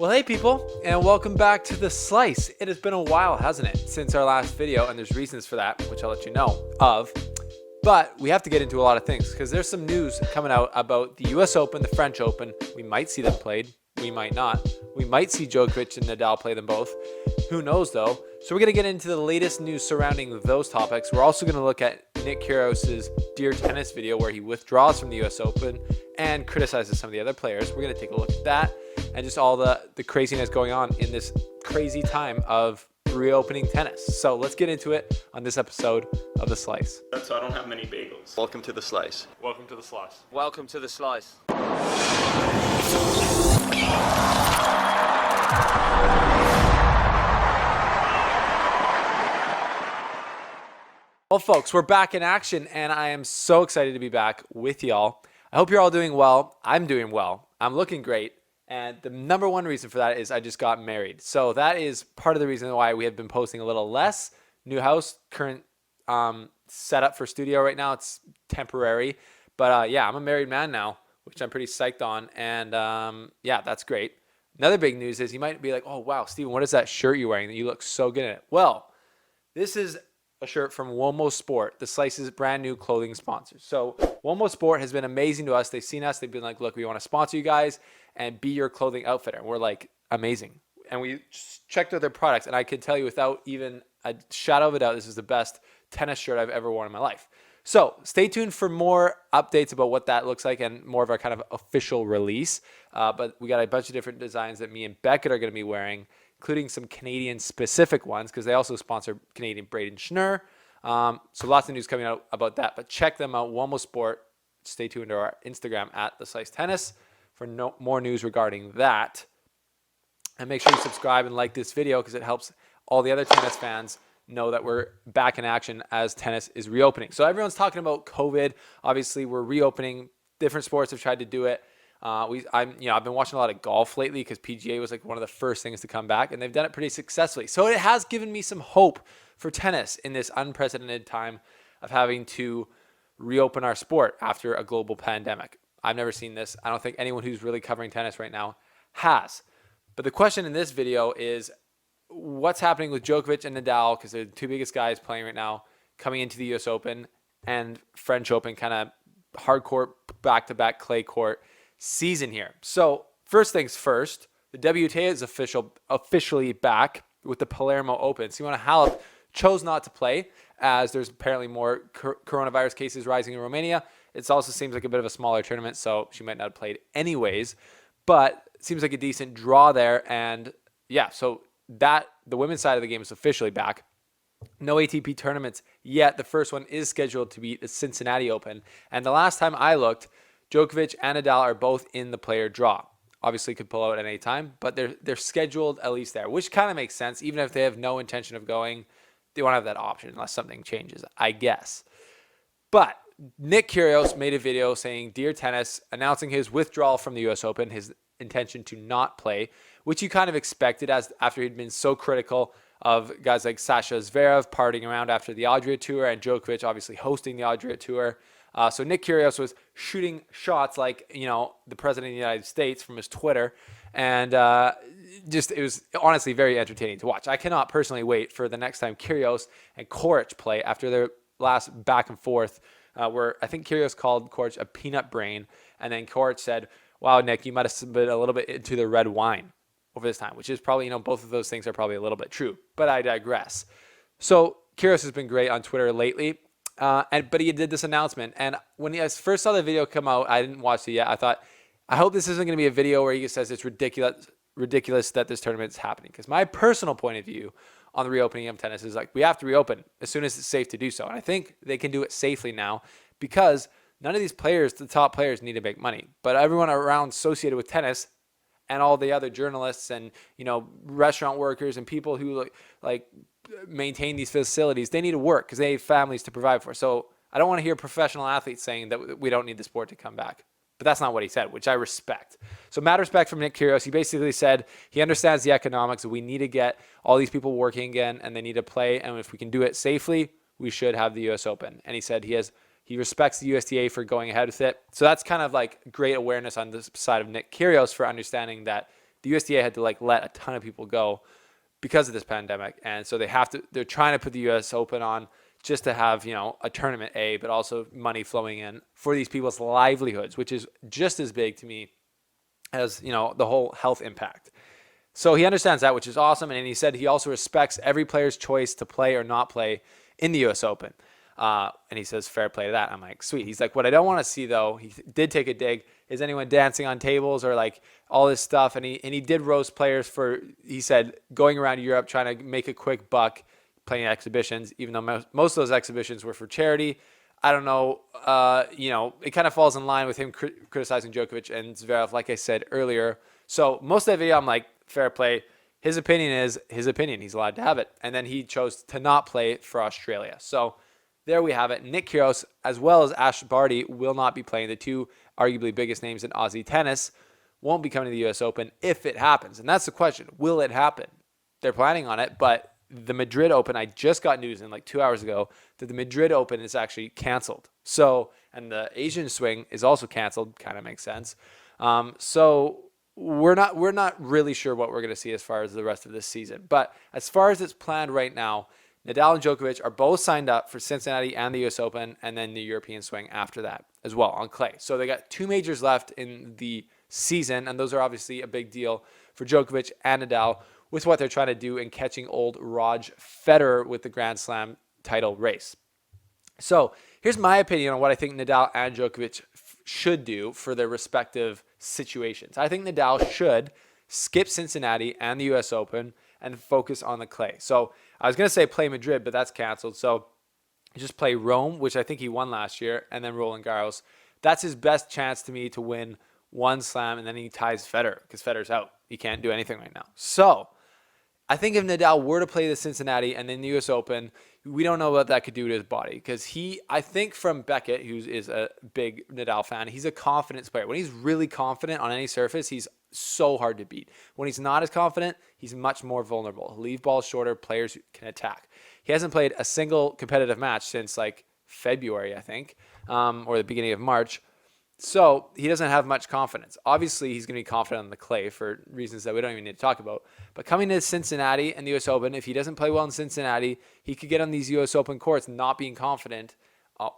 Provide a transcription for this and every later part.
Well, hey people, and welcome back to The Slice. It has been a while, hasn't it, since our last video, and there's reasons for that, which I'll let you know of. But we have to get into a lot of things, because there's some news coming out about the US Open, the French Open. We might see them played, we might not. We might see Djokovic and Nadal play them both. Who knows, though? So we're going to get into the latest news surrounding those topics. We're also going to look at Nick Kyrgios' Dear Tennis video, where he withdraws from the US Open and criticizes some of the other players. We're going to take a look at that and just all the craziness going on in this crazy time of reopening tennis. So let's get into it on this episode of The Slice. So I don't have many bagels. Welcome to The Slice. Welcome to The Slice. Welcome to The Slice. Well, folks, we're back in action, and I am so excited to be back with y'all. I hope you're all doing well. I'm doing well. I'm looking great. And the number one reason for that is I just got married. So that is part of the reason why we have been posting a little less. New house, current setup for studio right now. It's temporary. But yeah, I'm a married man now, which I'm pretty psyched on. And yeah, that's great. Another big news is you might be like, oh, wow, Steven, what is that shirt you're wearing? You look so good in it. Well, this is a shirt from Womo Sport, The Slice's brand new clothing sponsor. So Womo Sport has been amazing to us. They've seen us. They've been like, look, we want to sponsor you guys and be your clothing outfitter. And we're like, amazing. And we checked out their products, and I can tell you without even a shadow of a doubt, this is the best tennis shirt I've ever worn in my life. So stay tuned for more updates about what that looks like and more of our kind of official release. But we got a bunch of different designs that me and Beckett are going to be wearing, including some Canadian-specific ones because they also sponsor Canadian Braden Schnurr. So lots of news coming out about that. But check them out, Womo Sport. Stay tuned to our Instagram at The Slice Tennis for more news regarding that. And make sure you subscribe and like this video because it helps all the other tennis fans know that we're back in action as tennis is reopening. So everyone's talking about COVID. Obviously, we're reopening. Different sports have tried to do it. I've been watching a lot of golf lately because PGA was like one of the first things to come back, and they've done it pretty successfully. So it has given me some hope for tennis in this unprecedented time of having to reopen our sport after a global pandemic. I've never seen this. I don't think anyone who's really covering tennis right now has. But the question in this video is what's happening with Djokovic and Nadal, because they're the two biggest guys playing right now, coming into the US Open and French Open, kind of hardcore back-to-back clay court season here. So first things first, the WTA is officially back with the Palermo Open. Simona Halep chose not to play as there's apparently more coronavirus cases rising in Romania. It also seems like a bit of a smaller tournament, so she might not have played anyways. But it seems like a decent draw there. And yeah, so that the women's side of the game is officially back. No ATP tournaments yet. The first one is scheduled to be the Cincinnati Open. And the last time I looked, Djokovic and Nadal are both in the player draw. Obviously could pull out at any time, but they're scheduled at least there, which kind of makes sense. Even if they have no intention of going, they want to have that option unless something changes, I guess. But Nick Kyrgios made a video saying, Dear Tennis, announcing his withdrawal from the US Open, his intention to not play, which you kind of expected after he'd been so critical of guys like Sasha Zverev partying around after the Adria Tour and Djokovic obviously hosting the Adria Tour. So Nick Kyrgios was shooting shots like, the president of the United States from his Twitter. And it was honestly very entertaining to watch. I cannot personally wait for the next time Kyrgios and Coric play after their last back and forth, where I think Kyrgios called Coric a peanut brain. And then Coric said, wow, Nick, you might have been a little bit into the red wine over this time, which is probably, both of those things are probably a little bit true. But I digress. So Kyrgios has been great on Twitter lately. But he did this announcement, and when I first saw the video come out, I didn't watch it yet. I thought, I hope this isn't going to be a video where he says it's ridiculous that this tournament is happening. Because my personal point of view on the reopening of tennis is like, we have to reopen as soon as it's safe to do so. And I think they can do it safely now because none of these players, the top players, need to make money. But everyone around associated with tennis and all the other journalists and, restaurant workers and people who like maintain these facilities, they need to work because they have families to provide for. So I don't want to hear professional athletes saying that we don't need the sport to come back. But that's not what he said, which I respect. So mad respect from Nick Kyrgios. He basically said he understands the economics. We need to get all these people working again, and they need to play. And if we can do it safely, we should have the U.S. Open. And he said he respects the USTA for going ahead with it. So that's kind of like great awareness on the side of Nick Kyrgios for understanding that the USDA had to like let a ton of people go because of this pandemic. And so they're trying to put the US Open on just to have, a tournament but also money flowing in for these people's livelihoods, which is just as big to me as, the whole health impact. So he understands that, which is awesome. And he said he also respects every player's choice to play or not play in the US Open. And he says, fair play to that. I'm like, sweet. He's like, what I don't want to see, though, he did take a dig, is anyone dancing on tables or like all this stuff. And he did roast players for, he said, going around Europe trying to make a quick buck playing exhibitions, even though most of those exhibitions were for charity. I don't know. It kind of falls in line with him criticizing Djokovic and Zverev, like I said earlier. So most of that video, I'm like, fair play. His opinion is his opinion. He's allowed to have it. And then he chose to not play for Australia. So there we have it. Nick Kyrgios, as well as Ash Barty, will not be playing. The two arguably biggest names in Aussie tennis won't be coming to the U.S. Open if it happens. And that's the question. Will it happen? They're planning on it, but the Madrid Open, I just got news in like 2 hours ago that the Madrid Open is actually canceled. So, and the Asian swing is also canceled. Kind of makes sense. So we're not really sure what we're going to see as far as the rest of this season. But as far as it's planned right now, Nadal and Djokovic are both signed up for Cincinnati and the U.S. Open, and then the European swing after that as well on clay. So they got 2 majors left in the season, and those are obviously a big deal for Djokovic and Nadal with what they're trying to do in catching old Roger Federer with the Grand Slam title race. So here's my opinion on what I think Nadal and Djokovic should do for their respective situations. I think Nadal should skip Cincinnati and the U.S. Open and focus on the clay. So I was going to say play Madrid, but that's canceled. So just play Rome, which I think he won last year, and then Roland Garros. That's his best chance to me to win one slam, and then he ties Federer because Federer's out. He can't do anything right now. So I think if Nadal were to play the Cincinnati and then the U.S. Open, we don't know what that could do to his body because I think from Beckett, who is a big Nadal fan, he's a confidence player. When he's really confident on any surface, he's so hard to beat. When he's not as confident, he's much more vulnerable. He'll leave balls shorter, players can attack. He hasn't played a single competitive match since like February, I think, or the beginning of March. So he doesn't have much confidence. Obviously, he's going to be confident on the clay for reasons that we don't even need to talk about. But coming to Cincinnati and the U.S. Open, if he doesn't play well in Cincinnati, he could get on these U.S. Open courts not being confident,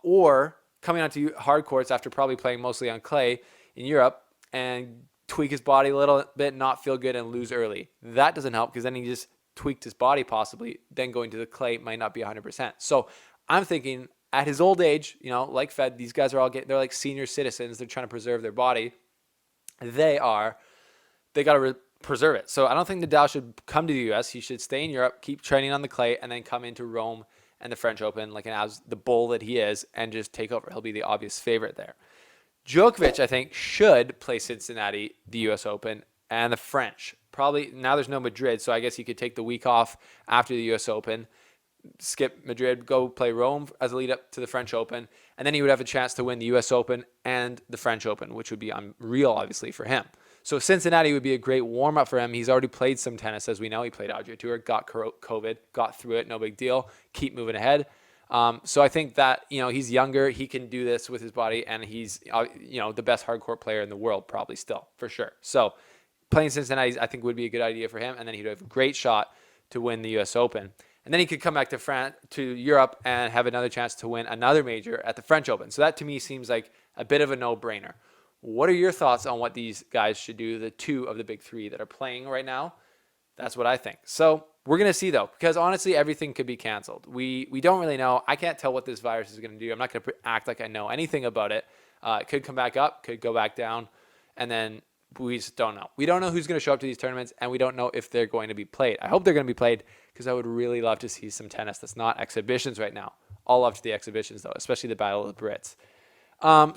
or coming onto hard courts after probably playing mostly on clay in Europe and tweak his body a little bit, not feel good, and lose early. That doesn't help because then he just tweaked his body possibly. Then going to the clay might not be 100%. So I'm thinking at his old age, like Fed, these guys are they're like senior citizens. They're trying to preserve their body. They got to preserve it. So I don't think Nadal should come to the U.S. He should stay in Europe, keep training on the clay, and then come into Rome and the French Open, like as the bull that he is, and just take over. He'll be the obvious favorite there. Djokovic, I think, should play Cincinnati, the U.S. Open, and the French. Probably now there's no Madrid, so I guess he could take the week off after the U.S. Open, skip Madrid, go play Rome as a lead up to the French Open, and then he would have a chance to win the U.S. Open and the French Open, which would be unreal, obviously, for him. So Cincinnati would be a great warm-up for him. He's already played some tennis, as we know. He played Adria Tour, got COVID, got through it, no big deal. Keep moving ahead. So I think that, he's younger. He can do this with his body, and he's, the best hardcourt player in the world, probably still, for sure. So playing Cincinnati, I think, would be a good idea for him, and then he'd have a great shot to win the U.S. Open. And then he could come back to Europe and have another chance to win another major at the French Open. So that to me seems like a bit of a no-brainer. What are your thoughts on what these guys should do, the two of the big three that are playing right now? That's what I think. So we're going to see, though, because honestly, everything could be canceled. We don't really know. I can't tell what this virus is going to do. I'm not going to act like I know anything about it. It could come back up, could go back down, and then we just don't know. We don't know who's going to show up to these tournaments, and we don't know if they're going to be played. I hope they're going to be played because I would really love to see some tennis that's not exhibitions right now. All love to the exhibitions, though, especially the Battle of the Brits.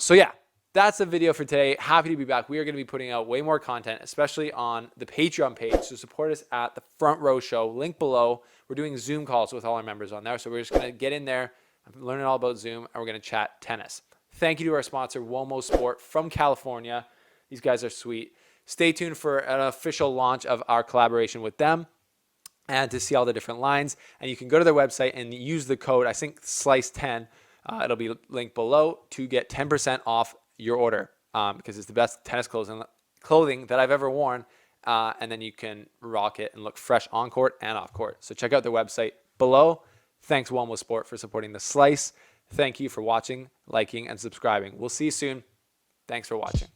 So, yeah, that's the video for today. Happy to be back. We are going to be putting out way more content, especially on the Patreon page. So support us at the Front Row Show. Link below. We're doing Zoom calls with all our members on there. So we're just going to get in there, learn all about Zoom, and we're going to chat tennis. Thank you to our sponsor, Womo Sport from California. These guys are sweet. Stay tuned for an official launch of our collaboration with them and to see all the different lines. And you can go to their website and use the code, I think, SLICE10. It'll be linked below to get 10% off your order because it's the best tennis clothing that I've ever worn and then you can rock it and look fresh on court and off court. So check out their website below. Thanks One With Sport for supporting The Slice. Thank you for watching, liking, and subscribing. We'll see you soon. Thanks for watching.